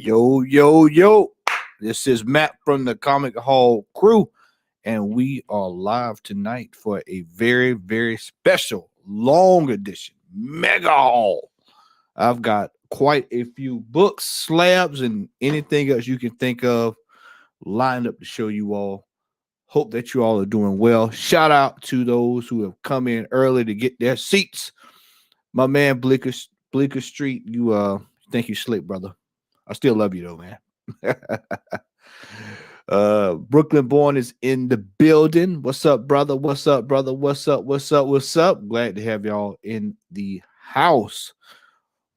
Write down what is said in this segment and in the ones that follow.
Yo, yo, yo. This is Matt from the Comic Hall crew, and we are live tonight for a very, very special long edition mega haul. I've got quite a few books, slabs, and anything else you can think of lined up to show you all. Hope that you all are doing well. Shout out to those who have come in early to get their seats. My man Bleecker Street, you think you slick, brother. I still love you though, man. Brooklyn Born is in the building. What's up, brother? What's up, brother? What's up? What's up? What's up? Glad to have y'all in the house.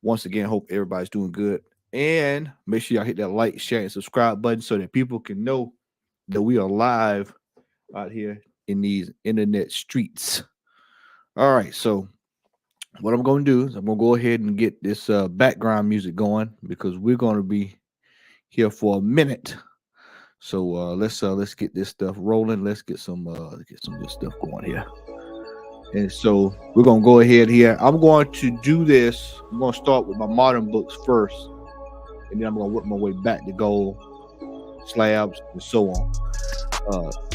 Once again, hope everybody's doing good. And make sure y'all hit that like, share, and subscribe button so that people can know that we are live out here in these internet streets. All right, so what I'm going to do is I'm going to go ahead and get this background music going because we're going to be here for a minute. So let's get this stuff rolling. Let's get some good stuff going here. And so we're going to go ahead here. I'm going to do this. I'm going to start with my modern books first, and then I'm going to work my way back to gold, slabs, and so on.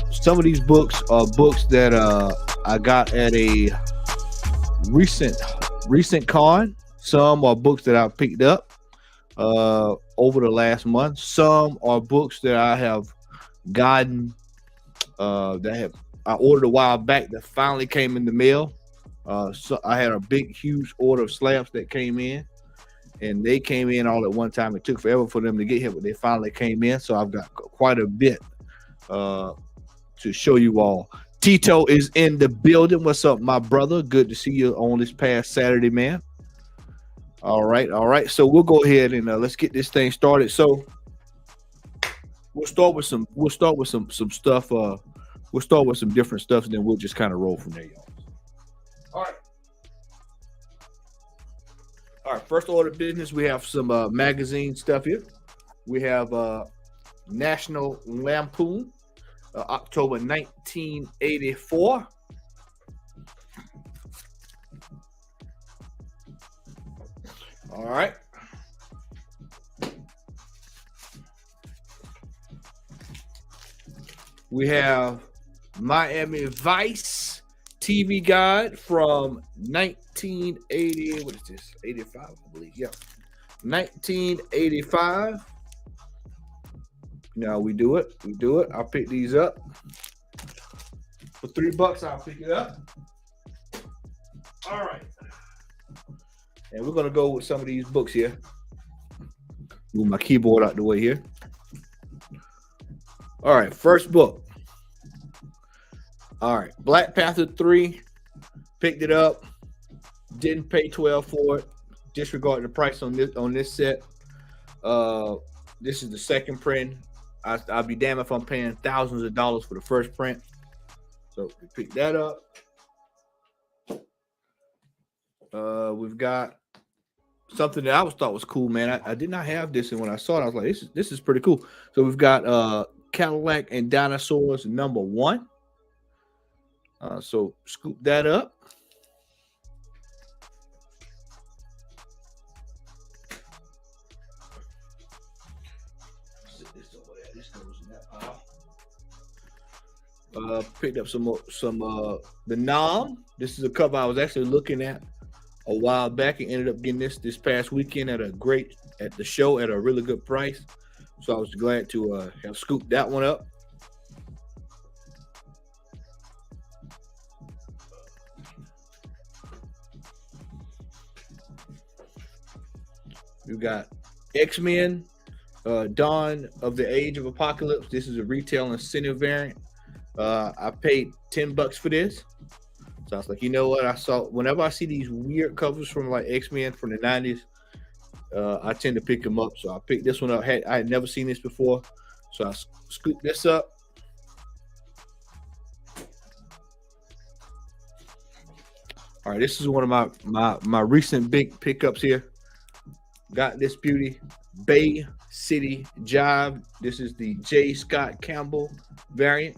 Some of these books are books that I got at a recent con. Some are books that I picked up over the last month. Some are books that I have gotten I ordered a while back that finally came in the mail. So I had a huge order of slabs that came in, and they came in all at one time. It took forever for them to get here, but they finally came in. So I've got quite a bit to show you all. Tito is in the building. What's up, my brother? Good to see you on this past Saturday, man. All right. So we'll go ahead and let's get this thing started. So we'll start with some stuff. We'll start with some different stuff, and then we'll just kind of roll from there, y'all. All right. First order of business, we have some magazine stuff here. We have National Lampoon, October 1984. All right. We have Miami Vice TV Guide from 1980. What is this? 85, I believe. Yeah. 1985. Now we do it. I'll pick these up. For $3, I'll pick it up. All right. And we're going to go with some of these books here. Move my keyboard out the way here. All right, first book. All right, Black Panther 3. Picked it up. Didn't pay $12 for it. Disregarding the price on this set. This is the second print. I'll be damned if I'm paying thousands of dollars for the first print. So we picked that up. We've got something that I always thought was cool, man. I did not have this, and when I saw it, I was like, this is pretty cool. So we've got Cadillac and Dinosaurs #1. So scoop that up. Sit this over there. This goes in that pile. Picked up some the Nom. This is a cover I was actually looking at a while back and ended up getting this past weekend at the show at a really good price. So I was glad to have scooped that one up. We've got X-Men, Dawn of the Age of Apocalypse. This is a retail incentive variant. I paid $10 for this. So I was like, you know what? Whenever I see these weird covers from like X-Men from the 90s, I tend to pick them up. So I picked this one up. I had never seen this before. So I scooped this up. All right, this is one of my recent big pickups here. Got this beauty, Bay City Jive. This is the J. Scott Campbell variant.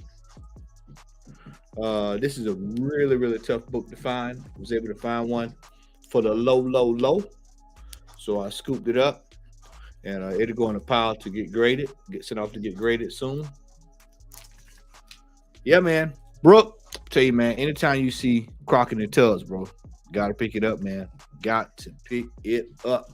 This is a really, really tough book to find. Was able to find one for the low. So I scooped it up. and it'll go in a pile to get graded, get sent off to get graded soon. Yeah, man. Brooke, tell you, man, anytime you see Croc in the tubs, bro, gotta pick it up, man. Got to pick it up.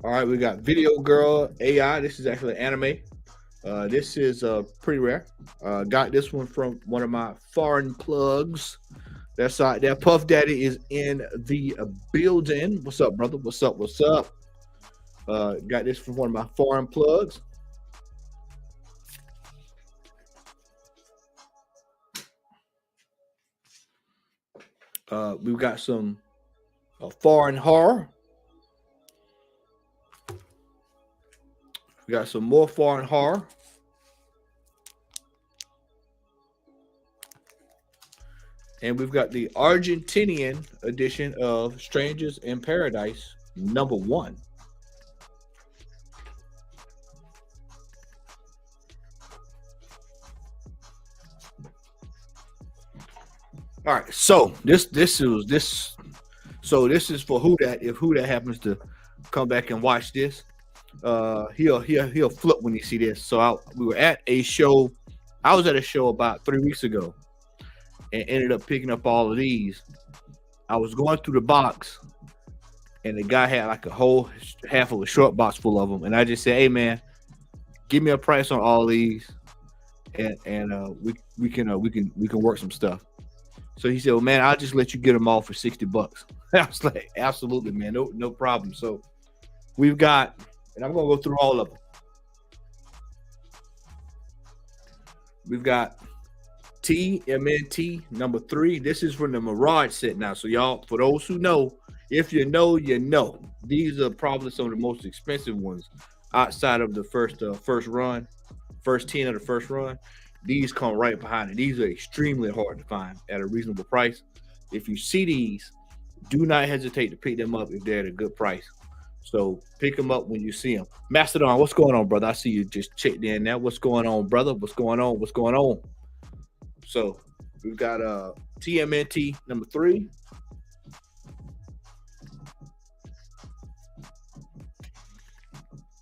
All right, we got Video Girl AI. This is actually anime. This is pretty rare. Got this one from one of my foreign plugs. That's right. That Puff Daddy is in the building. What's up, brother? What's up? What's up? Got this from one of my foreign plugs. We've got some foreign horror. We got some more foreign horror. And we've got the Argentinian edition of Strangers in Paradise #1. All right, so this is for who that, if who that happens to come back and watch this, he'll flip when he see this. So we were at a show. I was at a show about 3 weeks ago, and ended up picking up all of these. I was going through the box, and the guy had like a whole half of a short box full of them, and I just said, "Hey man, give me a price on all these, and we can work some stuff." So he said, "Well, man, I'll just let you get them all for $60." I was like, "Absolutely, man, no problem." So we've got, and I'm gonna go through all of them. We've got TMNT #3. This is from the Mirage set now. So y'all, for those who know, if you know, you know. These are probably some of the most expensive ones outside of the first run, first 10 of the first run. These come right behind it. These are extremely hard to find at a reasonable price. If you see these, do not hesitate to pick them up if they're at a good price. So pick them up when you see them. Mastodon, what's going on, brother? I see you just checked in now. What's going on, brother? What's going on? What's going on? So we've got TMNT #3.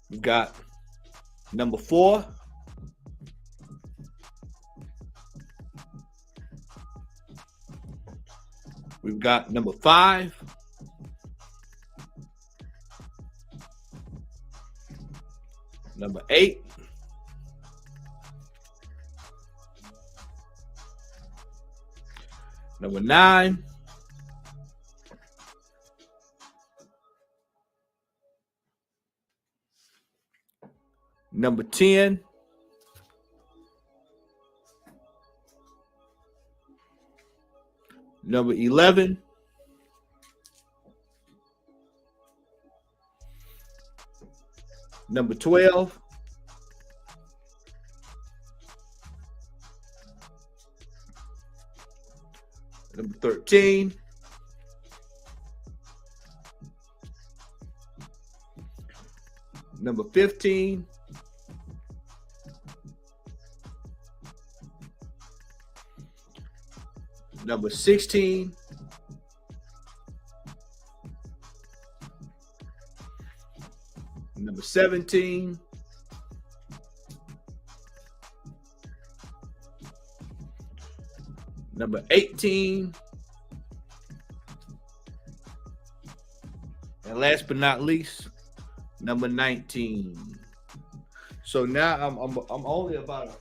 We've got #4. We've got #5. #8. #9. #10. #11. #12. #13. #15. #16. #17. #18. And last but not least, #19. So now I'm only about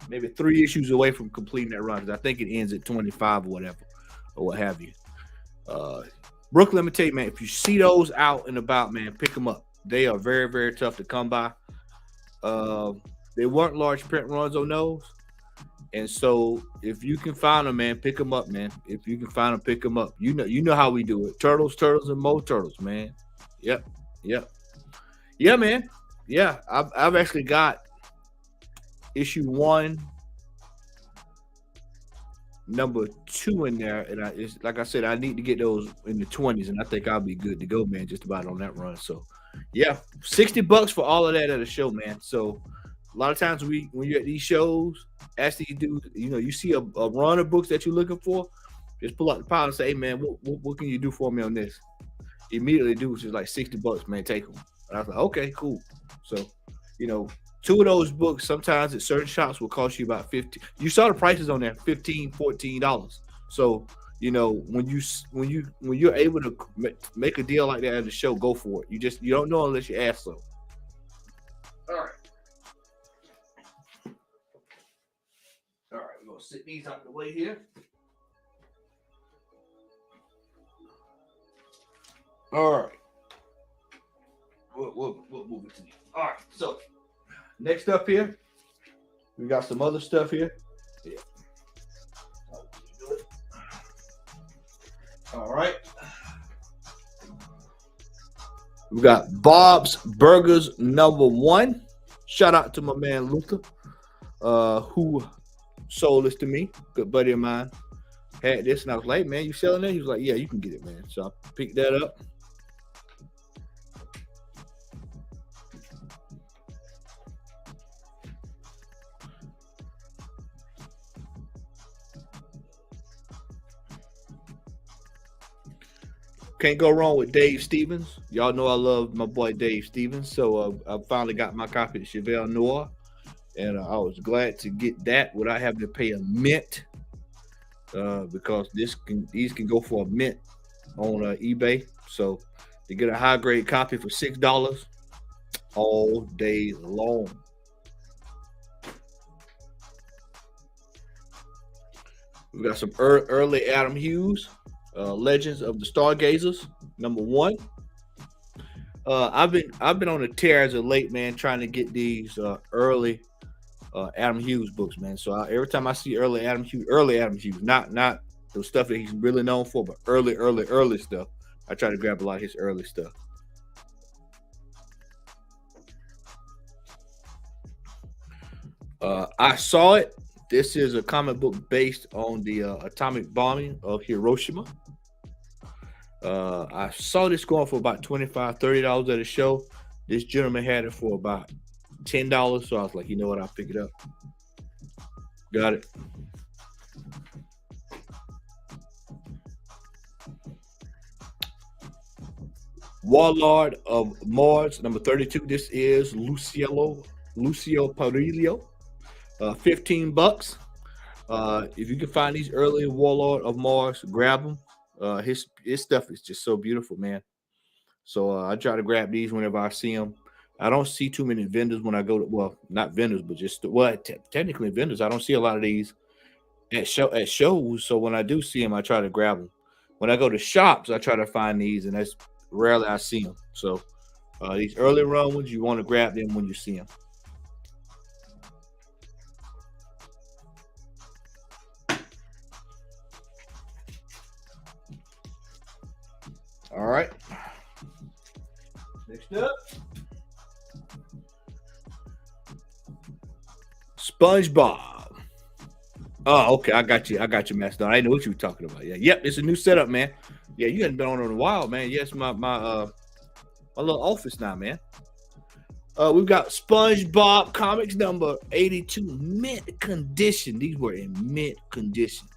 maybe 3 issues away from completing that run, because I think it ends at 25 or whatever, or what have you. Brooklyn, let me tell you, man, if you see those out and about, man, pick them up. They are very, very tough to come by. They weren't large print runs on those. And so if you can find them, man, pick them up, man. If you can find them, pick them up. You know how we do it. Turtles, and more turtles, man. Yep. Yeah, man. Yeah, I've actually got issue 1, #2 in there, and it's like I said, I need to get those in the 20s, and I think I'll be good to go, man, just about on that run. So yeah, $60 for all of that at a show, man. So a lot of times when you're at these shows, ask these dudes, you see a run of books that you're looking for, just pull out the pile and say, hey man, what can you do for me on this? Immediately dudes is like $60, man, take them. And I was like, okay, cool. So, you know, two of those books sometimes at certain shops will cost you about 50. You saw the prices on there, $15, $14. So, when you're able to make a deal like that at the show, go for it. You don't know unless you ask. So, all right. All right, we're gonna sit these out of the way here. All right. We'll move it to you. All right. So next up here, we got some other stuff here. Yeah. All right. We got Bob's Burgers #1. Shout out to my man Luther, who sold this to me. Good buddy of mine had this, and I was like, hey, man, you selling it? He was like, yeah, you can get it, man. So I picked that up. Can't go wrong with Dave Stevens. Y'all know I love my boy Dave Stevens. So I finally got my copy of Chevelle Noir, and I was glad to get that without having to pay a mint, because these can go for a mint on eBay. So to get a high grade copy for $6 all day long. We got some early Adam Hughes. Legends of the Stargazers #1. I've been on a tear as of late, man, trying to get these early Adam Hughes books, man. So every time I see early Adam Hughes, not the stuff that he's really known for, but early stuff, I try to grab a lot of his early stuff. I saw it. This is a comic book based on the atomic bombing of Hiroshima. I saw this going for about $25, $30 at a show. This gentleman had it for about $10, so I was like, you know what, I'll pick it up. Got it. Warlord of Mars #32. This is Lucio Perillo. $15. If you can find these early Warlord of Mars, grab them. His stuff is just so beautiful, man. So I try to grab these whenever I see them. I don't see too many vendors when I go to, well, not vendors, but just technically vendors. I don't see a lot of these at shows. So when I do see them, I try to grab them. When I go to shops, I try to find these, and that's rarely I see them. So these early run ones, you want to grab them when you see them. All right. Next up, SpongeBob. Oh, okay. I got you, Master. I didn't know what you were talking about. Yeah. Yep. It's a new setup, man. Yeah, you hadn't been on in a while, man. Yes, my little office now, man. We've got SpongeBob comics #82, mint condition. These were in mint condition.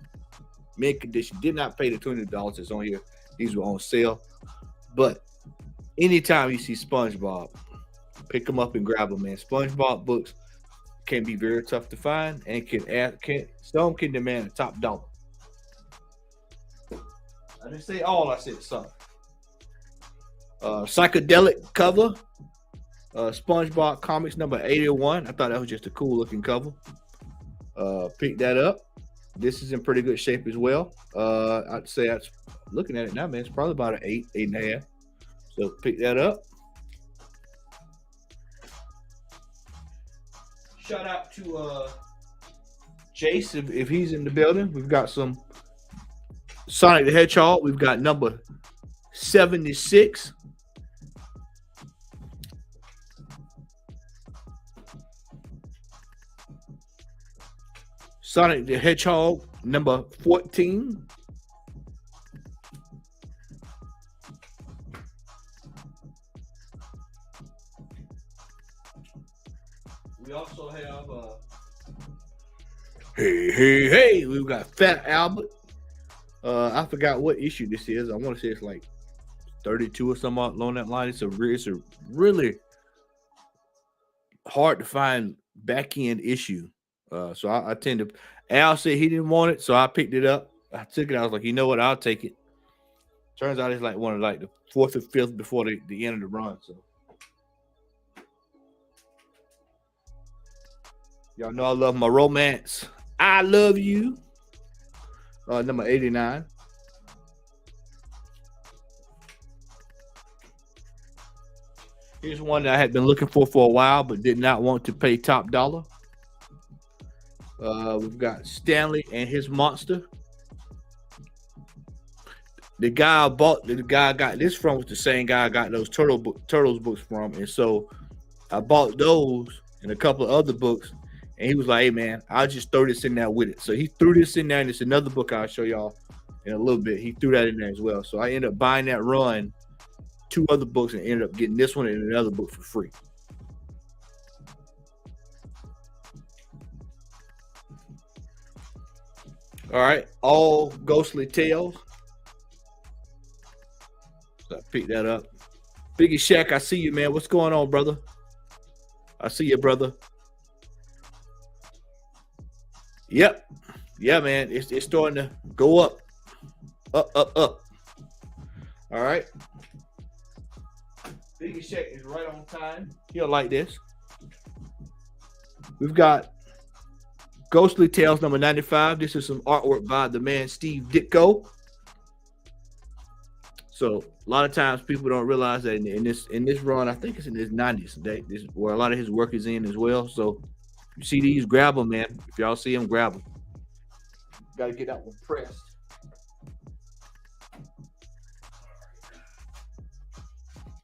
Mint condition. Did not pay the $20 that's on here. These were on sale. But anytime you see SpongeBob, pick them up and grab them, man. SpongeBob books can be very tough to find, and some can demand a top dollar. I didn't say all. I said some. Psychedelic cover. SpongeBob comics #81. I thought that was just a cool looking cover. Pick that up. This is in pretty good shape as well. I'd say that's looking at it now, man. It's probably about an 8.5. So pick that up. Shout out to Chase if he's in the building. We've got some Sonic the Hedgehog. We've got #76. Sonic the Hedgehog #14. We also have Hey, we've got Fat Albert. I forgot what issue this is. I want to say it's like 32 or something along that line. It's a really hard to find back end issue. So I tend to. Al said he didn't want it, so I picked it up. I took it. I was like, you know what? I'll take it. Turns out it's like one of like the fourth or fifth before the end of the run. So y'all know I love my romance. I love you. Number 89. Here's one that I had been looking for a while, but did not want to pay top dollar. We've got Stanley and his monster. The guy I got this from was the same guy I got those Turtles books from, and so I bought those and a couple of other books, and he was like, "Hey man, I'll just throw this in there with it." So he threw this in there, and it's another book I'll show y'all in a little bit. He threw that in there as well. So I ended up buying that run, 2 other books, and ended up getting this one and another book for free. All right, all Ghostly Tales. So I picked that up. Biggie Shaq, I see you, man. What's going on, brother? I see you, brother. Yep. Yeah, man. It's starting to go up. Up. All right. Biggie Shaq is right on time. He'll like this. We've got Ghostly Tales number 95. This is some artwork by the man Steve Ditko. So a lot of times people don't realize that in this run, I think it's in his 90s, this where a lot of his work is in as well. So if you see these, grab them, man. If y'all see them, grab them. Got to get that one pressed.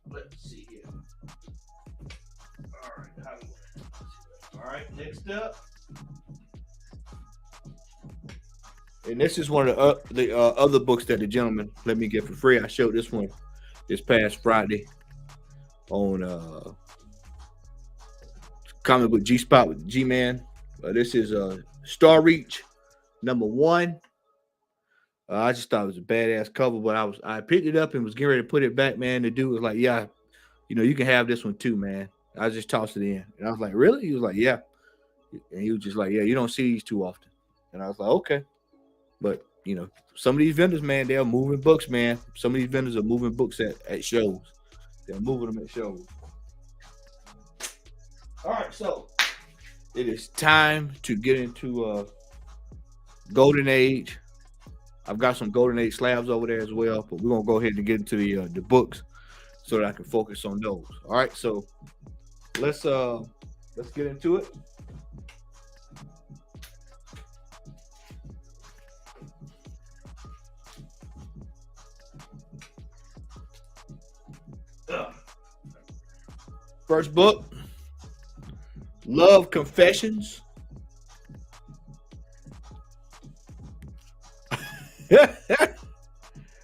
Let's see here. All right, next up. And this is one of the other books that the gentleman let me get for free. I showed this one this past Friday on Comic Book G Spot with G-Man. This is Star Reach number 1. I just thought it was a badass cover, but I picked it up and was getting ready to put it back, man. The dude was like, "Yeah, you can have this one too, man." I just tossed it in, and I was like, "Really?" He was like, "Yeah," and he was just like, "Yeah, you don't see these too often," and I was like, "Okay." But some of these vendors, man, they're moving books, man. Some of these vendors are moving books at shows. They're moving them at shows. All right, so it is time to get into Golden Age. I've got some Golden Age slabs over there as well, but we're gonna go ahead and get into the books so that I can focus on those. All right, so let's get into it. First book, Love Confessions.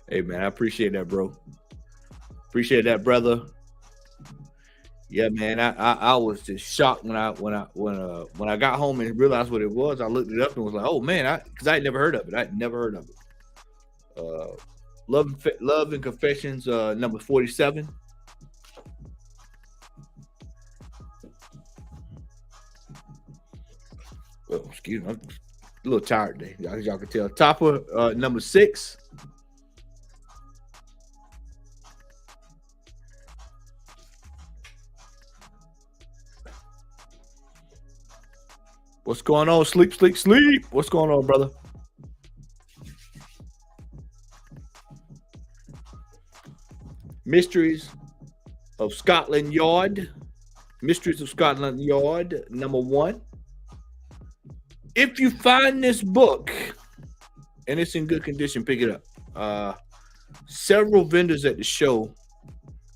Hey man, I appreciate that, bro. Appreciate that, brother. Yeah, man. I was just shocked when I got home and realized what it was. I looked it up and was like, oh man, because I had never heard of it. I had never heard of it. Love and Confessions, number 47. Oh, excuse me, I'm a little tired today, as y'all can tell. Topper, number 6. What's going on? Sleep. What's going on, brother? Mysteries of Scotland Yard. Mysteries of Scotland Yard, number 1. If you find this book and it's in good condition, pick it up. Several vendors at the show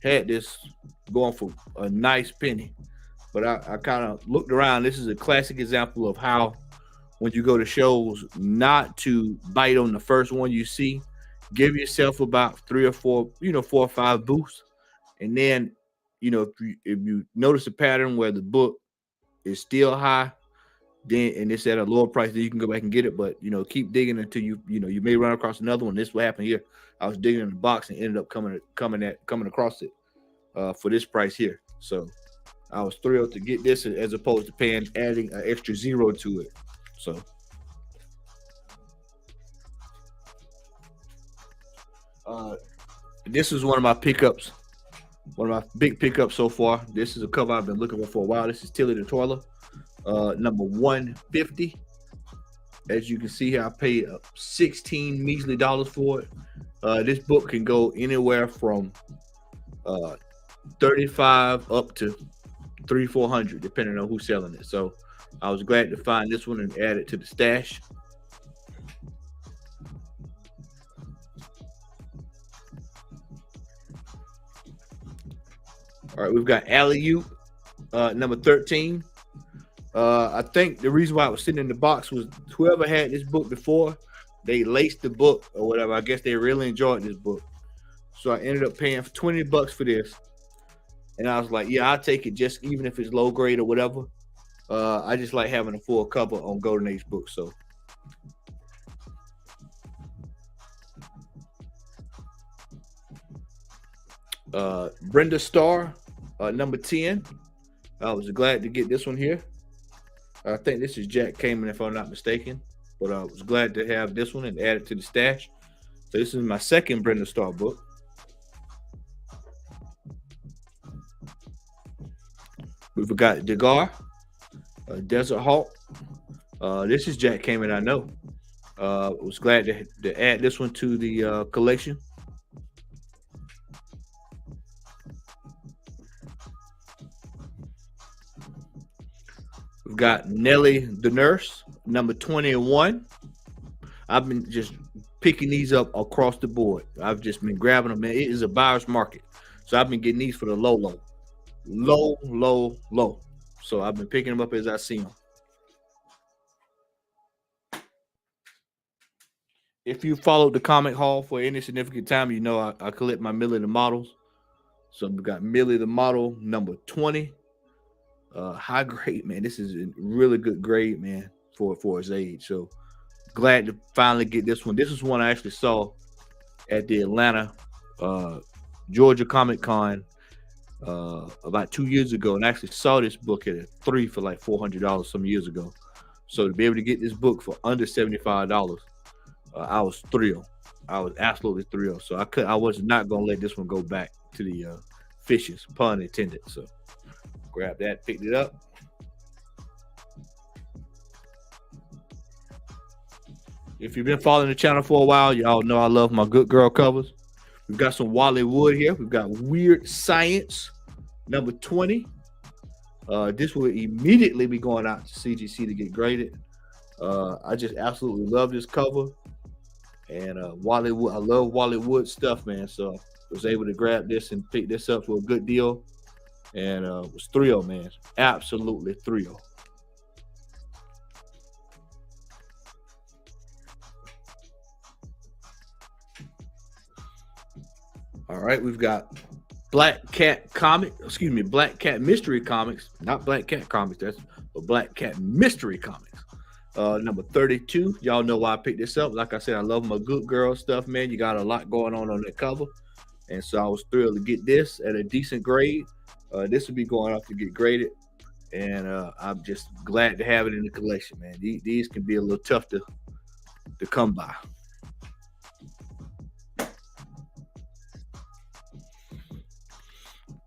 had this going for a nice penny, but I kind of looked around. This is a classic example of how when you go to shows not to bite on the first one you see. Give yourself about 3 or 4, 4 or 5 booths, and then if you notice a pattern where the book is still high, then and it's at a lower price, then you can go back and get it. But keep digging until you may run across another one. This is what happened here. I was digging in the box and ended up coming across it for this price here. So I was thrilled to get this as opposed to adding an extra zero to it. So this is one of my pickups, one of my big pickups so far. This is a cover I've been looking for a while. This is Tilly the Toiler, number 150. As you can see here, I paid $16 measly for it. This book can go anywhere from 35 up to 300-400, depending on who's selling it. So I was glad to find this one and add it to the stash. All right, we've got Alley-Oop, number 13. I think the reason why it was sitting in the box was whoever had this book before, they laced the book or whatever. I guess they really enjoyed this book. So I ended up paying $20 for this. And I was like, yeah, I'll take it just even if it's low grade or whatever. I just like having a full cover on Golden Age books. So Brenda Starr, number 10. I was glad to get this one here. I think this is Jack Kamen, if I'm not mistaken. But I was glad to have this one and add it to the stash. So this is my second Brenda Starr book. We've got Degar, Desert Hawk. This is Jack Kamen, I know. Was glad to add this one to the collection. We've got Nellie the Nurse, number 21. I've been just picking these up across the board. I've just been grabbing them, man. It is a buyer's market. So I've been getting these for the low. So I've been picking them up as I see them. If you followed the comic haul for any significant time, you know I collect my Millie the models. So we've got Millie the model, number 20. High grade, man. This is a really good grade, man, for his age. So glad to finally get this one. This is one I actually saw at the Atlanta, Georgia Comic Con about 2 years ago, and I actually saw this book at a 3 for like $400 some years ago. So to be able to get this book for under $75, I was thrilled. I was absolutely thrilled. So I was not gonna let this one go back to the fishes, pun intended. So grab that, picked it up. If you've been following the channel for a while, y'all know I love my good girl covers. We've got some Wally Wood here. We've got Weird Science, number 20. This will immediately be going out to CGC to get graded. I just absolutely love this cover. And Wally Wood, I love Wally Wood stuff, man. So I was able to grab this and pick this up for a good deal. And was thrilled, man. Absolutely thrilled. All right, we've got Black Cat Mystery Comics. Not Black Cat Comics, that's but Black Cat Mystery Comics. Number 32. Y'all know why I picked this up. Like I said, I love my good girl stuff, man. You got a lot going on that cover. And so I was thrilled to get this at a decent grade. This will be going off to get graded, and I'm just glad to have it in the collection, man. These can be a little tough to come by.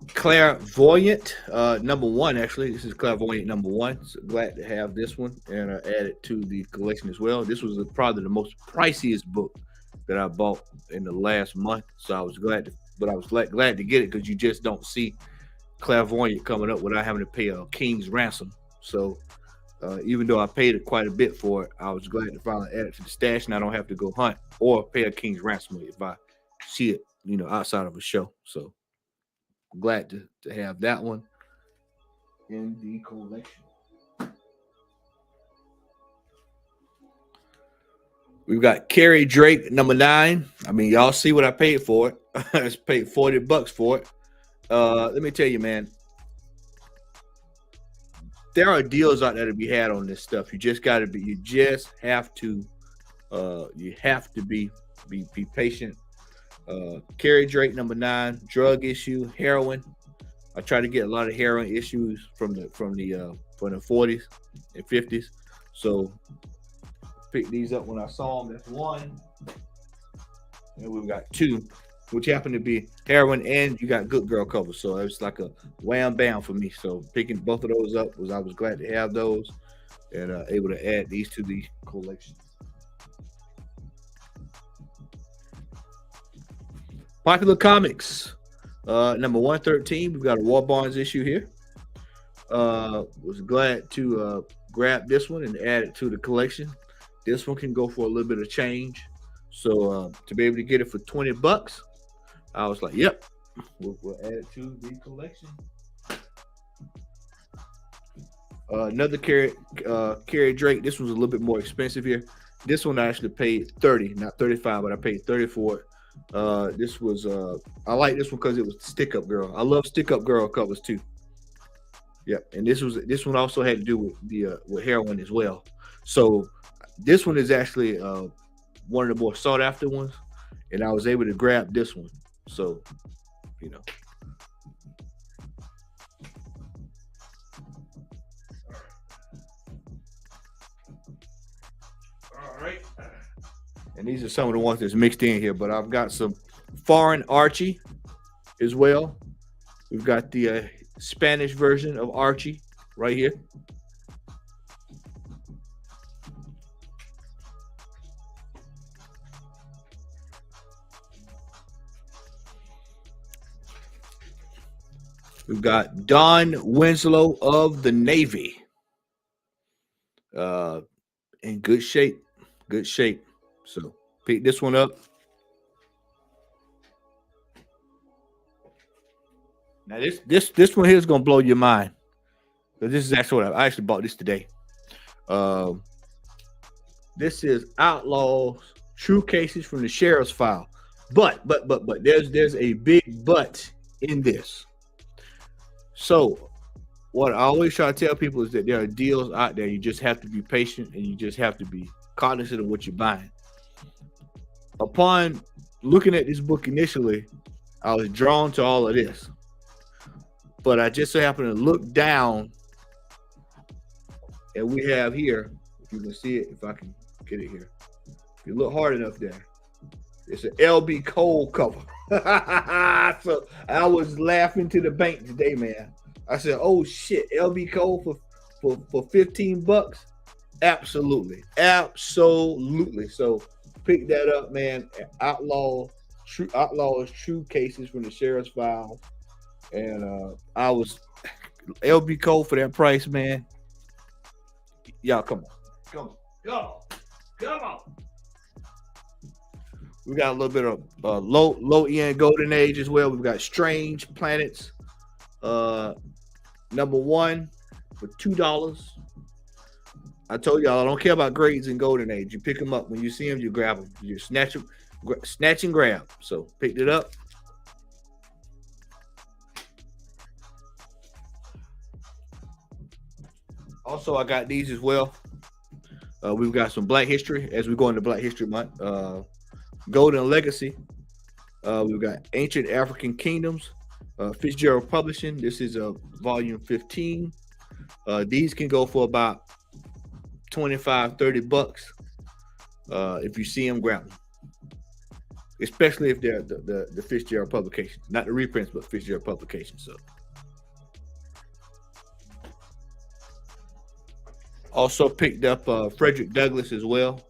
Clairvoyant, number 1, actually. This is Clairvoyant number 1. So glad to have this one and add it to the collection as well. This was probably the most priciest book that I bought in the last month, so I was glad to get it because you just don't see Clairvoyant coming up without having to pay a king's ransom. So even though I paid it quite a bit for it, I was glad to finally add it to the stash, and I don't have to go hunt or pay a king's ransom if I see it, outside of a show. So glad to have that one in the collection. We've got Carrie Drake, number 9. I mean, y'all see what I paid for it. I just paid $40 for it. Let me tell you, man, there are deals out there to be had on this stuff. You just got to be. You just have to. You have to be patient. Kerry Drake, number 9, drug issue, heroin. I try to get a lot of heroin issues from the 40s and 50s. So pick these up when I saw them. That's 1, and we've got 2, which happen to be heroin, and you got good girl covers. So it's like a wham bam for me. So picking both of those up I was glad to have those, and able to add these to the collection. Popular Comics, number 113. We've got a War Bonds issue here. Was glad to grab this one and add it to the collection. This one can go for a little bit of change. So to be able to get it for $20, I was like, yep, we'll add it to the collection. Another Kerry Drake. This one's a little bit more expensive here. This one I actually paid $30, not $35, but I paid $30 for it. This was I like this one because it was Stick Up Girl. I love Stick Up Girl covers too. Yep, and this one also had to do with the with heroin as well. So this one is actually one of the more sought after ones, and I was able to grab this one. So, you know. All right. And these are some of the ones that's mixed in here, but I've got some foreign Archie as well. We've got the Spanish version of Archie right here. We've got Don Winslow of the Navy. In good shape. Good shape. So pick this one up. Now this one here is gonna blow your mind. Because this is actually what I actually bought this today. This is Outlaws True Cases from the Sheriff's File. But there's a big but in this. So what I always try to tell people is that there are deals out there. You just have to be patient and you just have to be cognizant of what you're buying. Upon looking at this book initially, I was drawn to all of this. But I just so happened to look down, and we have here, if you can see it, if I can get it here. If you look hard enough there, it's an LB Cole cover. So I was laughing to the bank today, man. I said, oh shit, LB Cole for $15? Absolutely. So pick that up, man. Outlaws True Cases from the Sheriff's File. And I was LB Cole for that price, man. Y'all come on. We got a little bit of low end Golden Age as well. We've got Strange Planets, number 1 for $2. I told y'all I don't care about grades in Golden Age. You pick them up when you see them, you grab them. You snatch and grab. So picked it up. Also, I got these as well. We've got some Black History as we go into Black History Month. Golden Legacy. We've got Ancient African Kingdoms. Fitzgerald Publishing. This is volume 15. These can go for about $25-$30. If you see them, grab them. Especially if they're the Fitzgerald publication, not the reprints, but Fitzgerald publication. So. Also picked up Frederick Douglass as well.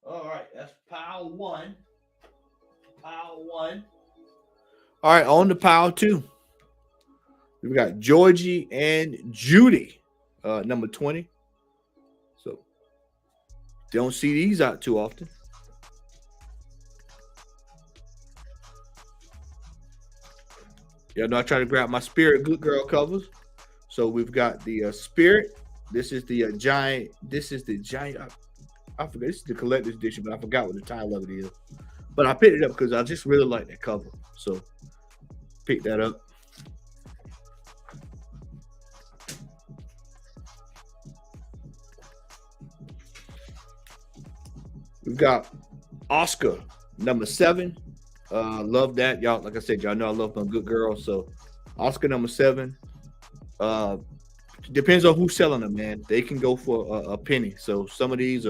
All right, that's pile 1. All right, on to pile 2. We've got Georgie and Judy, number 20. So don't see these out too often. Yeah, no, I try to grab my Spirit Good Girl covers. So we've got the Spirit. This is the giant. This is the giant. I forget. This is the collector's edition, but I forgot what the title of it is. But I picked it up because I just really like that cover. So pick that up. We've got Oscar number 7. Love that, y'all. Like I said, y'all know I love my good girls. So Oscar number 7. Uh, depends on who's selling them, man. They can go for a penny. So some of these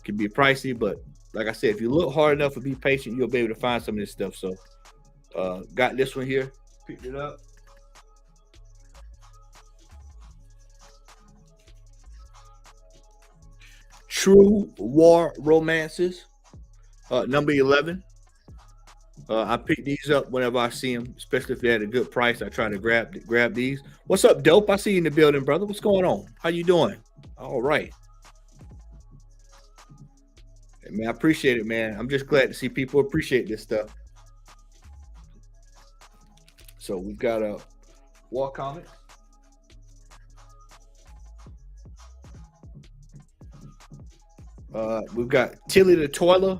can be pricey, but like I said, if you look hard enough and be patient, you'll be able to find some of this stuff. So got this one here. Picked it up. True War Romances, number 11. I pick these up whenever I see them, especially if they're at a good price. I try to grab these. What's up, Dope? I see you in the building, brother. What's going on? How you doing? All right. Hey, man, I appreciate it, man. I'm just glad to see people appreciate this stuff. So we've got a War Comics. We've got Tilly the Toiler.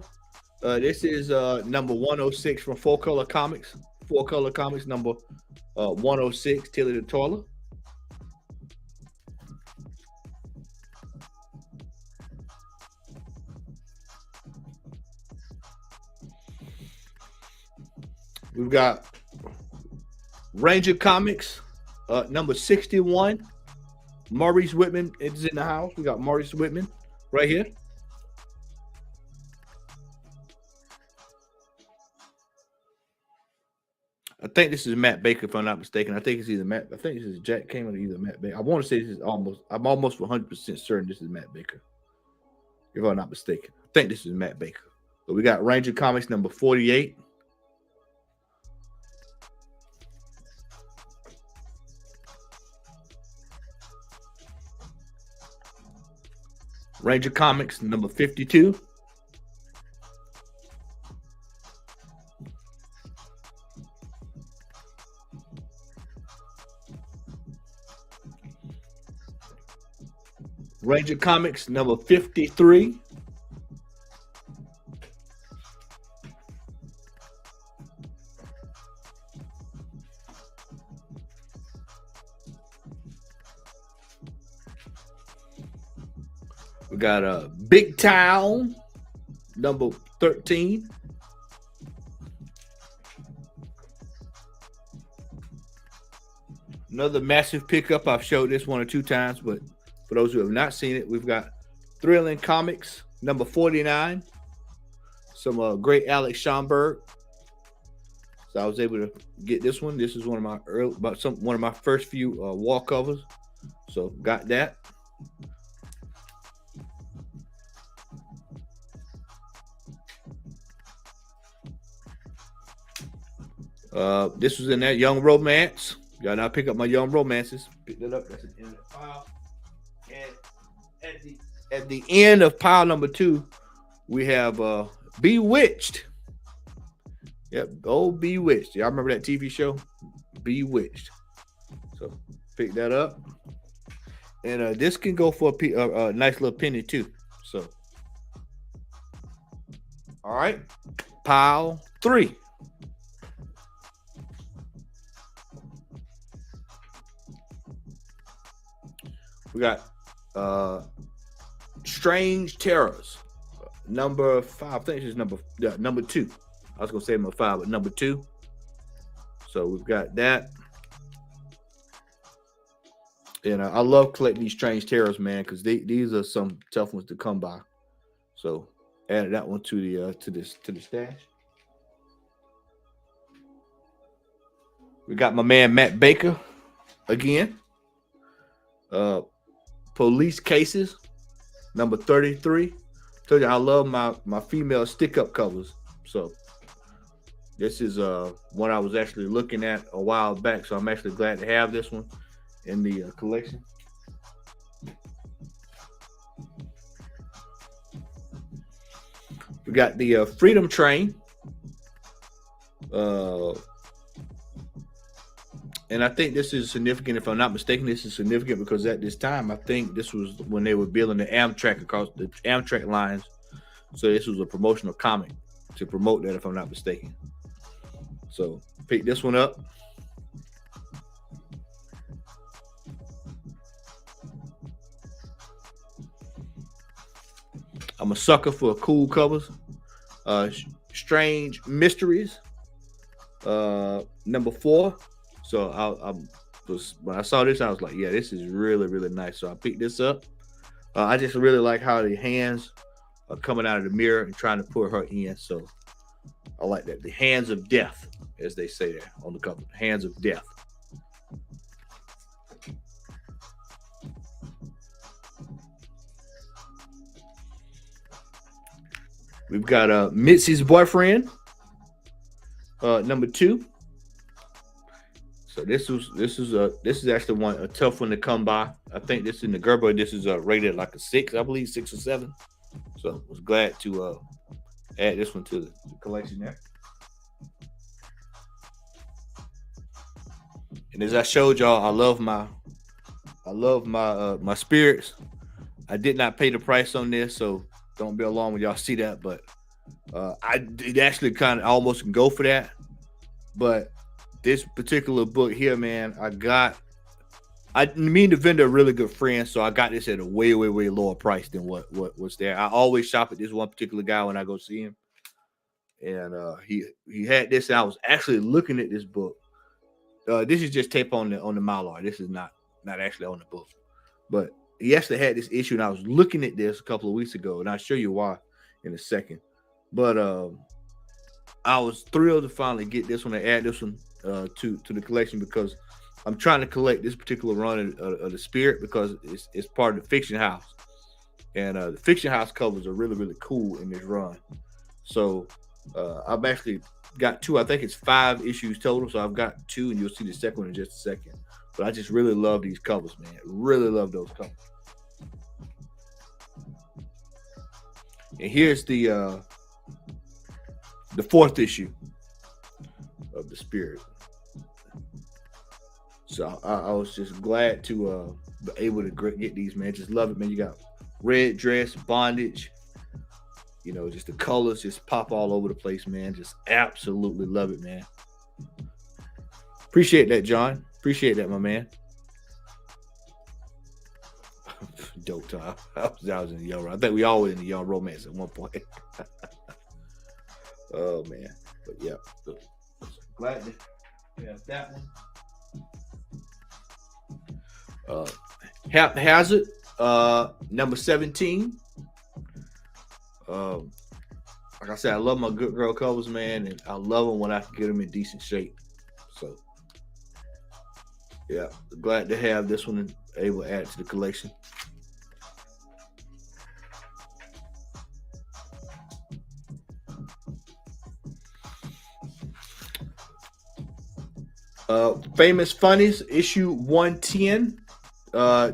This is number 106 from Four Color Comics. Four Color Comics number 106, Tilly the Toiler. We've got Ranger Comics, number 61. Maurice Whitman is in the house. We got Maurice Whitman right here. I think this is Matt Baker, if I'm not mistaken. I think it's either Matt. I think this is Jack Cameron or either Matt Baker. I want to say this is almost. I'm almost 100% certain this is Matt Baker, if I'm not mistaken. I think this is Matt Baker. But we got Ranger Comics number 48. Ranger Comics number 52. Ranger Comics number 53. We got a Big Town number 13. Another massive pickup. I've showed this 1 or 2 times, but for those who have not seen it, we've got Thrilling Comics number 49. Some great Alex Schomburg. So I was able to get this one. This is one of my one of my first few wall covers. So got that. This was in that Young Romance. Y'all now pick up my Young Romances. Pick that up. That's an end of pile. And at the end of pile number 2, we have Bewitched. Yep, old Bewitched. Y'all remember that TV show? Bewitched. So pick that up. And this can go for a nice little penny too. So, all right, pile 3. We got Strange Terrors, number 5. I think this is number 2. I was gonna say number 5, but number 2. So we've got that. And I love collecting these Strange Terrors, man, because these are some tough ones to come by. So added that one to the stash. We got my man Matt Baker again. Police Cases, number 33. Told you I love my female stick-up covers. So this is one I was actually looking at a while back. So I'm actually glad to have this one in the collection. We got the Freedom Train. And I think this is significant. If I'm not mistaken, this is significant because at this time, I think this was when they were building the Amtrak across the Amtrak lines. So this was a promotional comic to promote that, if I'm not mistaken. So pick this one up. I'm I'm a sucker for cool covers. Strange Mysteries, number 4. So when I saw this, I was like, yeah, this is really, really nice. So I picked this up. I just really like how the hands are coming out of the mirror and trying to put her in. So I like that. The hands of death, as they say there on the cover. Hands of death. We've got Mitzi's boyfriend, number 2. So this is actually a tough one to come by. I think this in the Gerber, this is rated like a 6, I believe 6 or 7. So I was glad to add this one to the collection there. And as I showed y'all, I love my spirits. I did not pay the price on this, so don't be alarmed when y'all see that. But I did actually kind of almost can go for that. But this particular book here, man, me and the vendor are really good friends, so I got this at a way, way, way lower price than what was there. I always shop at this one particular guy when I go see him, and he had this, and I was actually looking at this book. This is just tape on the Mylar. This is not actually on the book, but he actually had this issue, and I was looking at this a couple of weeks ago, and I'll show you why in a second. But I was thrilled to finally get this one and add this one to the collection, because I'm trying to collect this particular run of the Spirit, because it's part of the Fiction House, and the Fiction House covers are really, really cool in this run. So I've actually got 2. I think it's 5 issues total, so I've got 2, and you'll see the second one in just a second. But I just really love these covers, man. Really love those covers. And here's the 4th issue of the Spirit. So I was just glad to be able to get these, man. Just love it, man. You got red dress, bondage. You know, just the colors just pop all over the place, man. Just absolutely love it, man. Appreciate that, John. Appreciate that, my man. Dope time. I was in the young. I think we all were in the young romance at one point. Oh man, but yeah, so glad to have that one. Haphazard, number 17. Like I said, I love my good girl covers, man, and I love them when I can get them in decent shape. So yeah, glad to have this one and able to add to the collection. Famous Funnies, issue 110.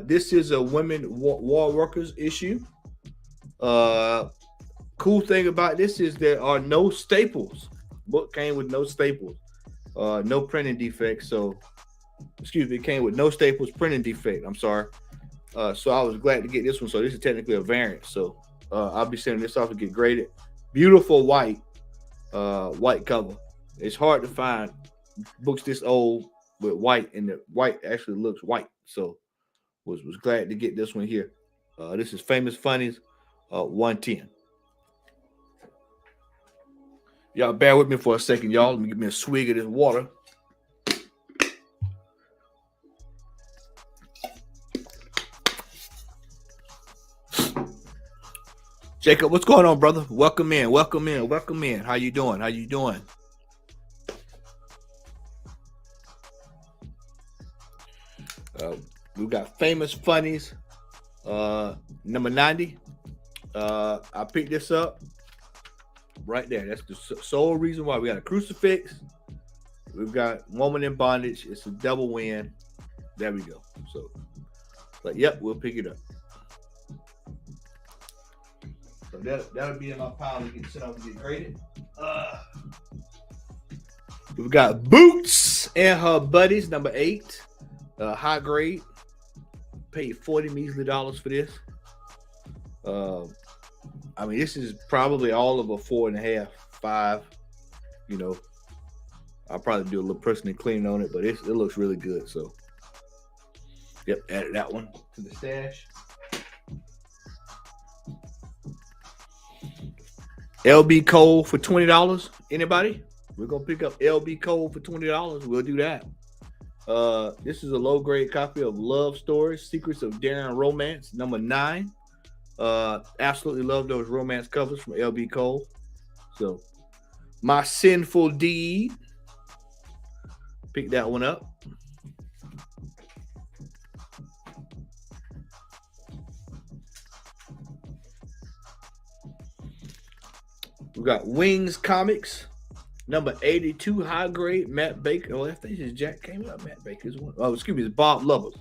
This is a women war workers issue. Cool thing about this is there are no staples. Book came with no staples, no printing defects. So, excuse me, it came with no staples, printing defect. I'm sorry. So I was glad to get this one. So this is technically a variant. So I'll be sending this off to get graded. Beautiful white cover. It's hard to find books this old with white, and the white actually looks white. So was glad to get this one here. This is Famous Funnies 110. Y'all bear with me for a second, y'all. Let me give me a swig of this water. Jacob, what's going on, brother? Welcome in. How you doing? We've got Famous Funnies, number 90. I picked this up right there. That's the sole reason why. We got a crucifix. We've got woman in bondage. It's a double win. There we go. So, but yep, we'll pick it up. So that'll be in my pile to get sent out to get graded. We've got Boots and Her Buddies, number 8. High grade. Paid $40 measly for this. I mean, this is probably all of a 4.5, 5. You know, I'll probably do a little personal cleaning on it, but it looks really good. So, yep, added that one to the stash. LB Cole for $20. Anybody? We're gonna pick up LB Cole for $20. We'll do that. This is a low grade copy of Love Stories, Secrets of Daring Romance, number 9. Absolutely love those romance covers from LB Cole. So, My Sinful Deed. Pick that one up. We got Wings Comics, number 82, high grade, Matt Baker. Oh, I think it's Jack came up. Matt Baker's one. Oh, excuse me, it's Bob Lovers.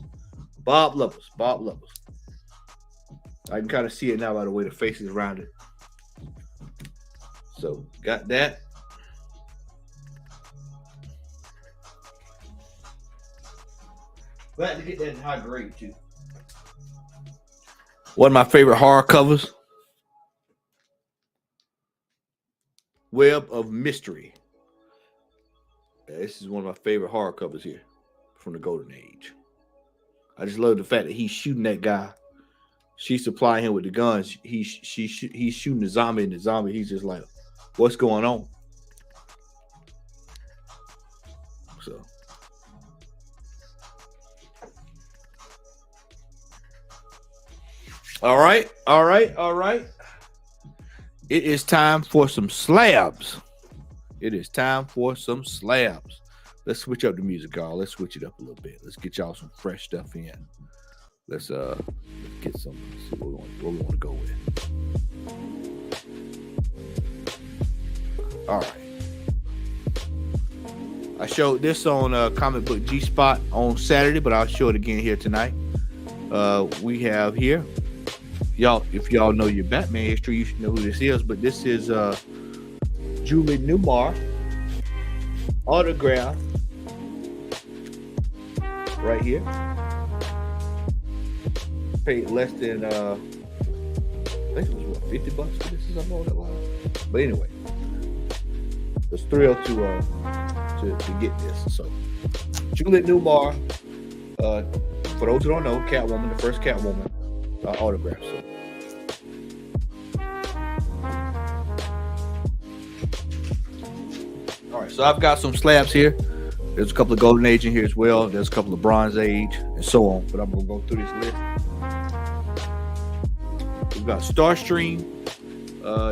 Bob Lovers. I can kind of see it now by the way the face is rounded. So, got that. Glad to get that in high grade, too. One of my favorite horror covers. Web of Mystery. This is one of my favorite horror covers here from the Golden Age. I just love the fact that he's shooting that guy. She's supplying him with the guns. He's shooting the zombie, and the zombie, he's just like, what's going on? So. All right. It is time for some slabs. Let's switch up the music, y'all. Let's switch it up a little bit. Let's get y'all some fresh stuff in. Let's get some. Let's see what we want to go with. All right. I showed this on Comic Book G Spot on Saturday, but I'll show it again here tonight. We have here. Y'all, if y'all know your Batman history, you should know who this is. But this is Julie Newmar autograph right here. Paid less than I think it was what, $50 for this or something on that line. But anyway, was thrilled to get this. So Juliet Newmar, for those who don't know, Catwoman, the first Catwoman autograph. So. All right, so I've got some slabs here. There's a couple of Golden Age in here as well. There's a couple of Bronze Age and so on. But I'm gonna go through this list. We've got Starstream.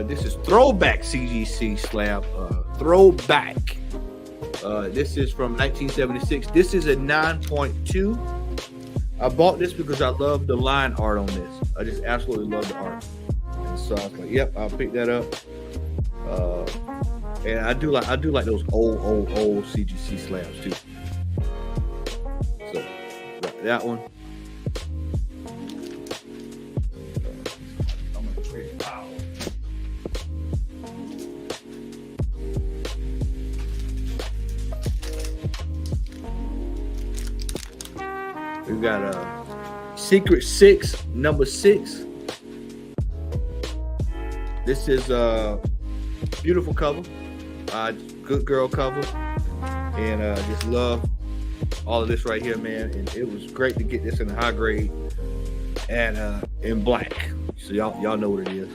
This is throwback CGC slab. Throwback. This is from 1976. This is a 9.2. I bought this because I love the line art on this. I just absolutely love the art. And so I was like, yep, I'll pick that up. And I do like those old CGC slabs too. So got that one. We've got Secret 6, number 6. This is a beautiful cover, good girl cover, and just love all of this right here, man. And it was great to get this in high grade and in black. So y'all know what it is.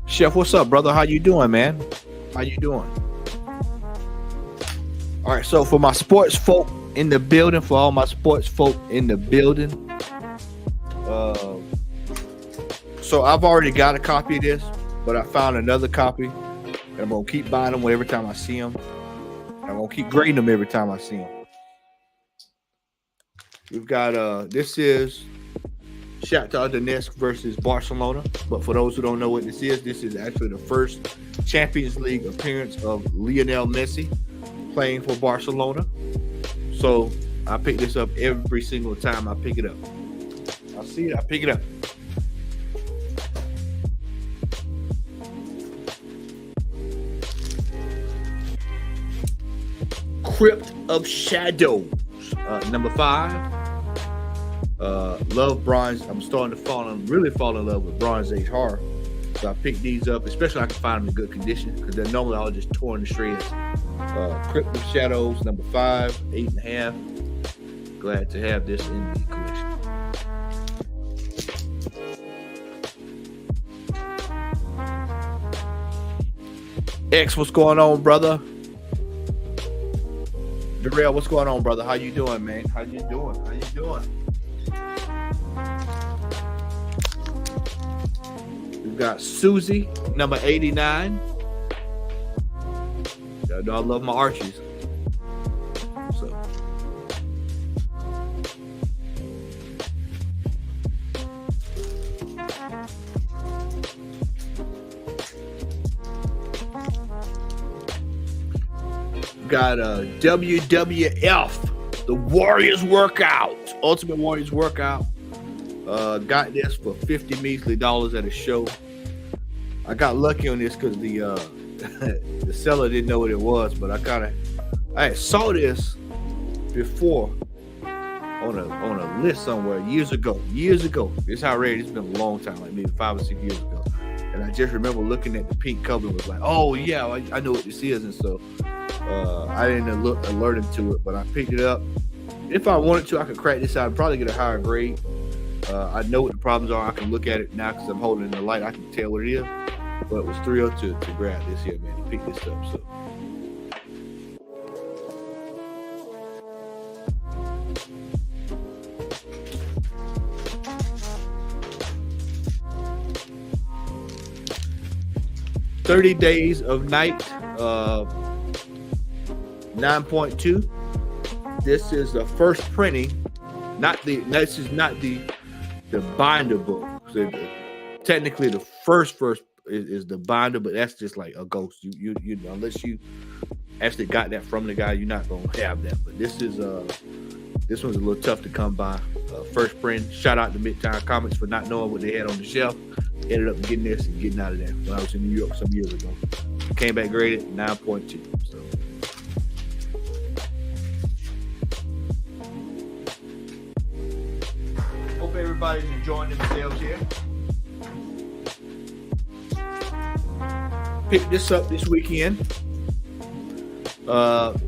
Chef, what's up, brother? How you doing, man? How you doing? All right, so for my sports folk in the building, for all my sports folk in the building, so I've already got a copy of this, but I found another copy, and I'm gonna keep buying them every time I see them. I'm gonna keep grading them every time I see them. We've got this is Shakhtar Donetsk versus Barcelona. But for those who don't know what this is actually the first Champions League appearance of Lionel Messi playing for Barcelona. So I pick this up every single time I pick it up. I see it, I pick it up. Crypt of Shadows, number 5. Love Bronze. I'm starting to really fall in love with Bronze Age horror. So I picked these up, especially I can find them in good condition because they're normally all just torn to shreds. Crypt of Shadows, number 5, 8.5. Glad to have this in the collection. X, what's going on, brother? Darrell, what's going on, brother? How you doing, man? How you doing? How you doing? We've got Susie, number 89. Y'all know I love my Archies. So. Got a WWF, the Warriors Workout, Ultimate Warriors Workout. Got this for $50 measly at a show. I got lucky on this because the the seller didn't know what it was, but I saw this before on a list somewhere years ago. This is how rare. It's been a long time, like maybe 5 or 6 years ago. And I just remember looking at the pink cover and was like, oh yeah, I know what this is. And so I didn't alert him to it, but I picked it up. If I wanted to, I could crack this out and probably get a higher grade. I know what the problems are. I can look at it now because I'm holding it in the light. I can tell what it is. But it was thrilled to grab this here, man, to pick this up. So. "30 Days of Night," 9.2. This is the first printing. This is not the binder book. So technically, the first is the binder, but that's just like a ghost. You unless you actually got that from the guy, you're not gonna have that. But this one's a little tough to come by. First print. Shout out to Midtown Comics for not knowing what they had on the shelf. Ended up getting this and getting out of there when I was in New York some years ago. Came back graded 9.2. So. Hope everybody's enjoying themselves here. Picked this up this weekend.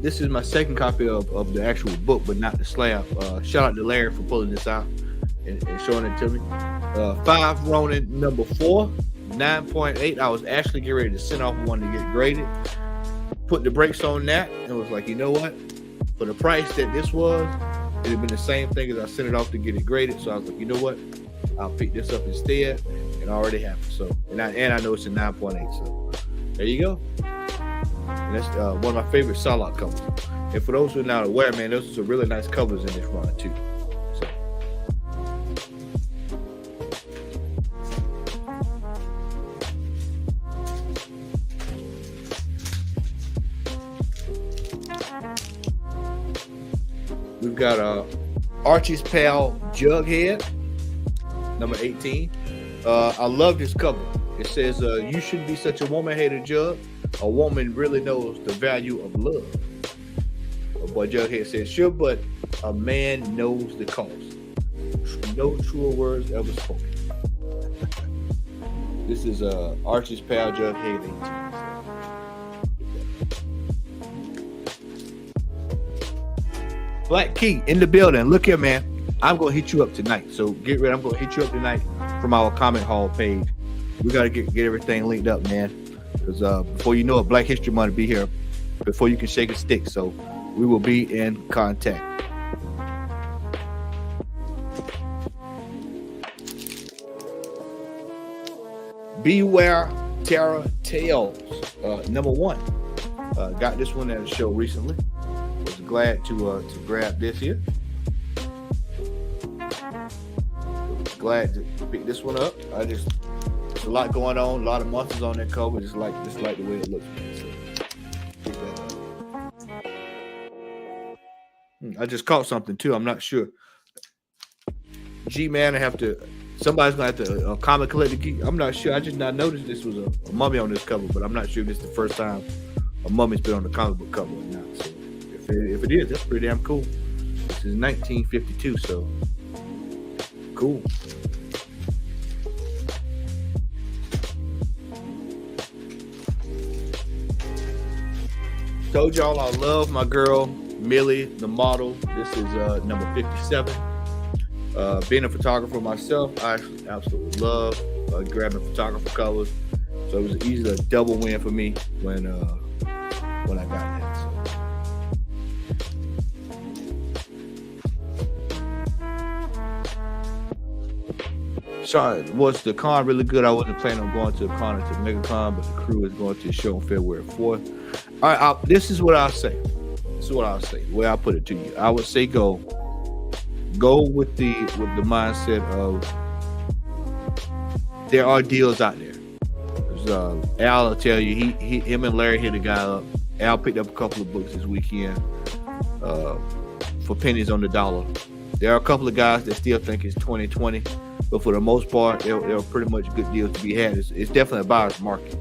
This is my second copy of the actual book, but not the slab. Shout out to Larry for pulling this out and showing it to me. 5 Ronin number 4, 9.8. I was actually getting ready to send off one to get graded. Put the brakes on that and was like, you know what? For the price that this was, it'd have been the same thing as I sent it off to get it graded. So I was like, you know what? I'll pick this up instead, and I already have it. So and I know it's a 9.8. So there you go. And that's one of my favorite Solid covers. And for those who are not aware, man, those are some really nice covers in this run too. So. We've got Archie's Pal Jughead, number 18. I love this cover. It says, you shouldn't be such a woman hater, Jug. A woman really knows the value of love. Boy, Jughead says, sure, but a man knows the cost. No truer words ever spoken. This is Archie's Pal Jughead 18. Black Key in the building. Look here, man. I'm going to hit you up tonight. So get ready. I'm going to hit you up tonight from our comment hall page. We got to get everything linked up, man. Because before you know it, Black History Month will be here before you can shake a stick. So we will be in contact. Beware Terror Tales, number 1. Got this one at a show recently. Was glad to grab this here. Glad to pick this one up. There's a lot going on, a lot of monsters on that cover. Just like the way it looks. So, pick that up. I just caught something too. I'm not sure. G-Man, somebody's gonna have to comic collect the geek. I'm not sure. I just not noticed this was a mummy on this cover, but I'm not sure if this is the first time a mummy's been on the comic book cover or not. So if it is, that's pretty damn cool. This is 1952, so cool. Told y'all I love my girl Millie, the model. This is number 57. Being a photographer myself, I absolutely love grabbing photographer covers. So it was easily a double win for me when I got that. So, was the con really good? I wasn't planning on going to the con or to MegaCon, but the crew is going to the show on February 4th. All right, this is what I'll say. The way I put it to you, I would say go with the mindset of there are deals out there. Al will tell you him and Larry hit a guy up. Al picked up a couple of books this weekend for pennies on the dollar. There are a couple of guys that still think it's 2020, but for the most part, they're pretty much good deals to be had. It's definitely a buyer's market.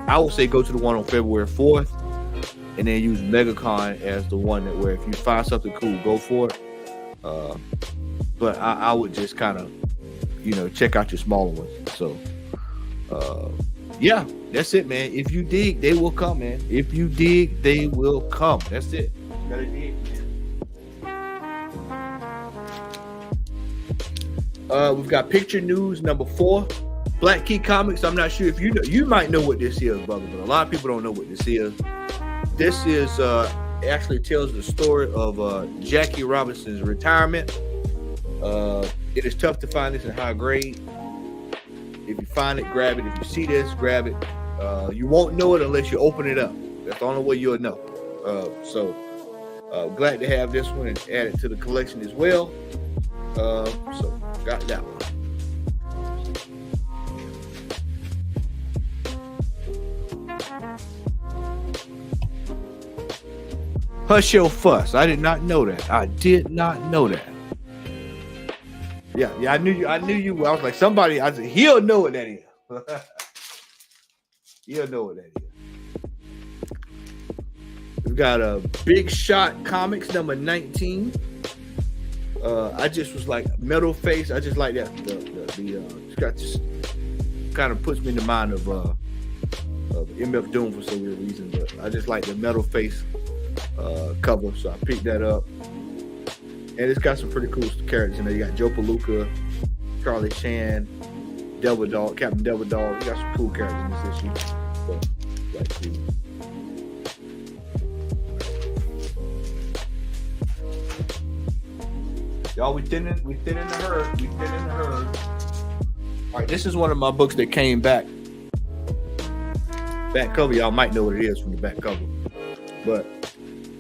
I would say go to the one on February 4th, and then use MegaCon as the one that where if you find something cool, go for it. But I would just kind of, check out your smaller ones. So, yeah, that's it, man. If you dig, they will come, man. If you dig, they will come. That's it. You gotta dig, man. We've got picture news number 4. Black Key Comics. I'm not sure if you know. You might know what this is, brother, but a lot of people don't know what this is. This is actually tells the story of Jackie Robinson's retirement. It is tough to find this in high grade. If you find it, grab it. If you see this, grab it. You won't know it unless you open it up. That's the only way you'll know. So glad to have this one and add it to the collection as well. So got that one. Hush Your Fuss. I did not know that. Yeah, I knew you. I was like, somebody. I said, he'll know what that is. He'll know what that is. We've got a Big Shot Comics number 19. I just was like metal face. I just like that. It's got just kind of puts me in the mind of MF Doom for some weird reason, but I just like the metal face cover, so I picked that up. And it's got some pretty cool characters in there. You got Joe Palooka, Charlie Chan, Devil Dog, Captain Devil Dog. You got some cool characters in this issue. So, like, cool. Y'all, we thin in the herd. All right, this is one of my books that came back. Back cover, y'all might know what it is from the back cover, but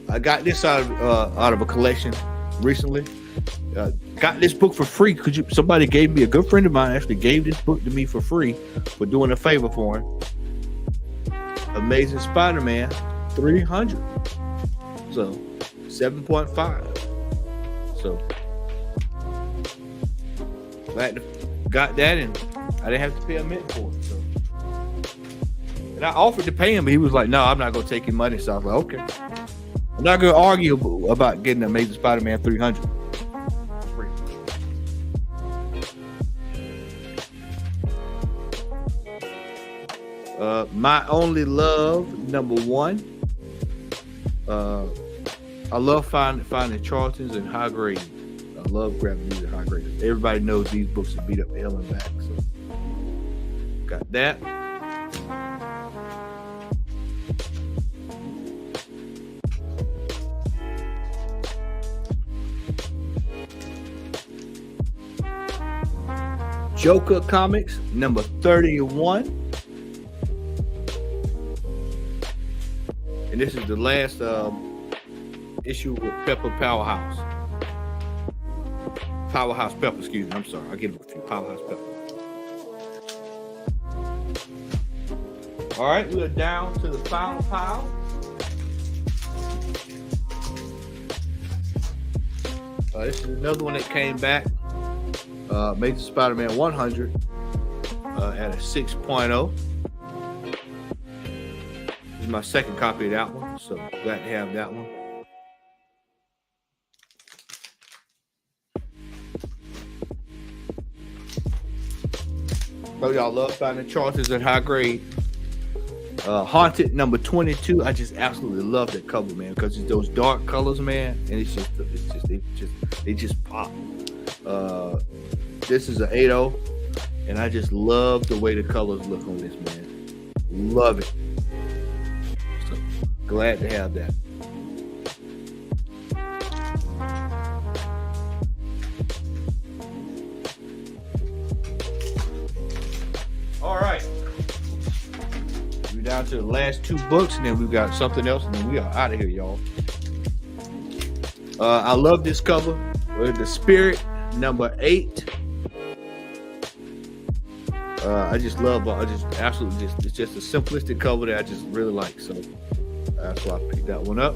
I got this out of a collection recently. Got this book for free because somebody gave me, a good friend of mine actually gave this book to me for free for doing a favor for him. Amazing Spider-Man 300. So 7.5. So glad to got that, and I didn't have to pay a mint for it. So, and I offered to pay him, but he was like, "No, I'm not gonna take your money." So I was like, "Okay." I'm not going to argue about getting Amazing Spider-Man 300. My Only Love, number 1. I love finding Charltons and high grade. I love grabbing these at high grade. Everybody knows these books are beat up the hell and back. So got that. Joker Comics, number 31. And this is the last issue with Pepper Powerhouse. Powerhouse Pepper, excuse me. I'm sorry. I'll get it with you. Powerhouse Pepper. All right, we're down to the final pile. This is another one that came back. Amazing Spider-Man 100 at a 6.0. This is my second copy of that one, so glad to have that one. So y'all love finding Charltons at high grade. Haunted number 22. I just absolutely love that cover, man, because it's those dark colors, man, and they just pop. This is an 8.0, and I just love the way the colors look on this, man. Love it. So glad to have that. All right. We're down to the last two books, and then we've got something else, and then we are out of here, y'all. I love this cover. The Spirit, number 8. I just absolutely it's just a simplistic cover that I just really like. So that's why I picked that one up.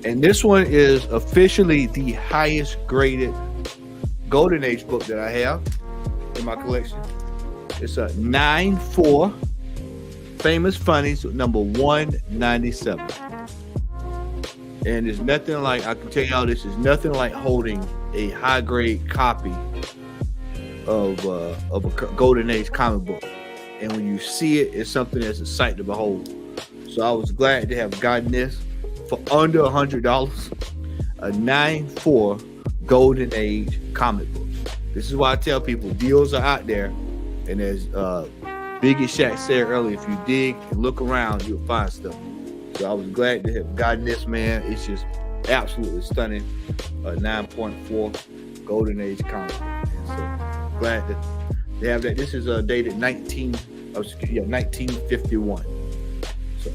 And this one is officially the highest graded Golden Age book that I have in my collection. It's a 9.4 Famous Funnies, number 197. And there's nothing like, I can tell y'all, this is nothing like holding a high grade copy of a Golden Age comic book. And when you see it, it's something that's a sight to behold. So I was glad to have gotten this for under $100, a 9.4 Golden Age comic book. This is why I tell people deals are out there, and as Biggie Shaq said earlier, if you dig and look around, you'll find stuff. So I was glad to have gotten this, man. It's just absolutely stunning, a 9.4 Golden Age comic book. And so glad to have that. This is dated 1951. So.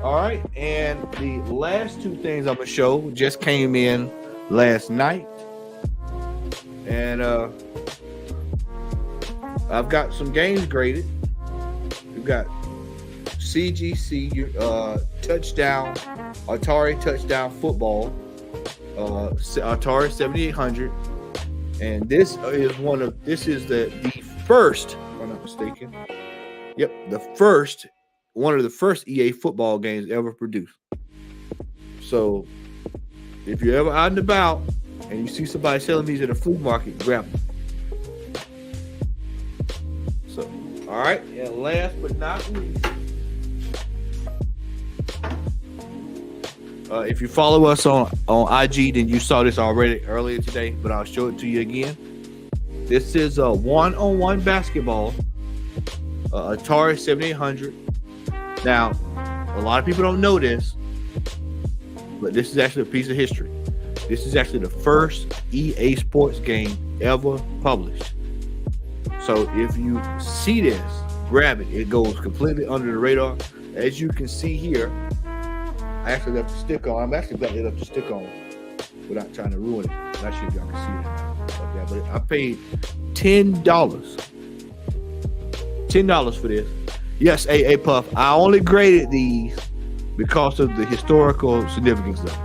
All right, and the last two things I'm gonna show just came in last night, and I've got some games graded. We've got CGC touchdown, Atari touchdown football, Atari 7800, and this is the first, if I'm not mistaken. Yep, one of the first EA football games ever produced. So if you're ever out and about and you see somebody selling these at a flea market, grab them. So, all right, and last but not least, if you follow us on IG, then you saw this already earlier today, but I'll show it to you again. This is a one-on-one basketball, Atari 7800. Now, a lot of people don't know this, but this is actually a piece of history. This is actually the first EA Sports game ever published. So if you see this, grab it. It goes completely under the radar. As you can see here, I actually left the stick on. I'm actually glad they left the stick on without trying to ruin it. I'm not sure if y'all can see it. Okay, but I paid $10 for this. Yes, A Puff. I only graded these because of the historical significance of it.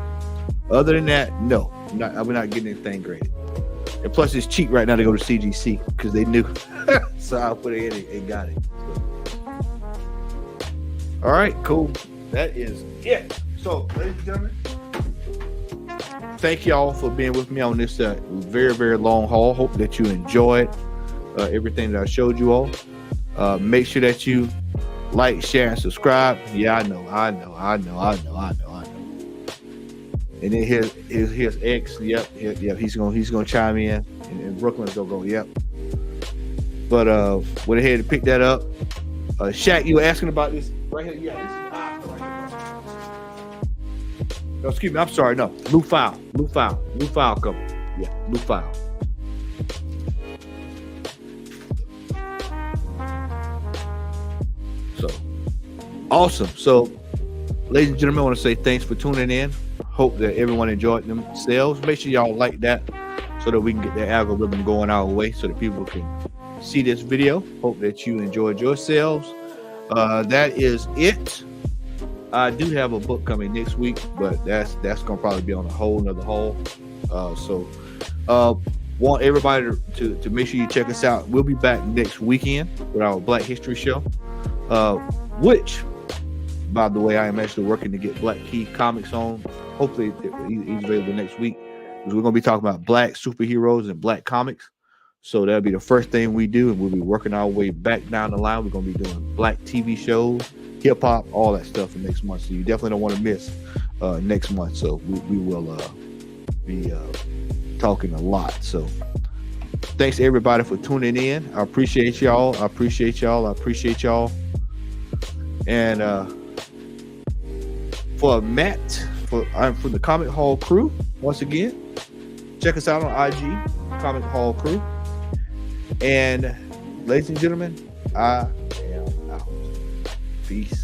Other than that, no. I'm not getting anything graded. And plus, it's cheap right now to go to CGC because they knew. So I put it in and got it. So. All right, cool. That is it. So, ladies and gentlemen, thank y'all for being with me on this very, very long haul. Hope that you enjoyed everything that I showed you all. Make sure that you like, share, and subscribe. Yeah, I know. And then here's X. Yep. He's gonna chime in, and Brooklyn's gonna go. Yep. But went ahead and pick that up. Shaq, you were asking about this right here. Yeah, this is right here. No, excuse me. I'm sorry. No, blue file cover. Yeah, blue file. So awesome. So, ladies and gentlemen, I want to say thanks for tuning in. Hope that everyone enjoyed themselves. Make sure y'all like that so that we can get the algorithm going our way so that people can see this video. Hope that you enjoyed yourselves. That is it. I do have a book coming next week, but that's gonna probably be on a whole nother haul. So want everybody to make sure you check us out. We'll be back next weekend with our Black History Show, which By the way, I am actually working to get Black Key Comics on. Hopefully, he's available next week. Because we're going to be talking about black superheroes and black comics. So that'll be the first thing we do, and we'll be working our way back down the line. We're going to be doing black TV shows, hip hop, all that stuff for next month. So you definitely don't want to miss next month. So we will be talking a lot. So thanks everybody for tuning in. I appreciate y'all. And for Matt, for the Comic Hall crew, once again, check us out on IG, Comic Hall Crew. And ladies and gentlemen, I am out. Peace.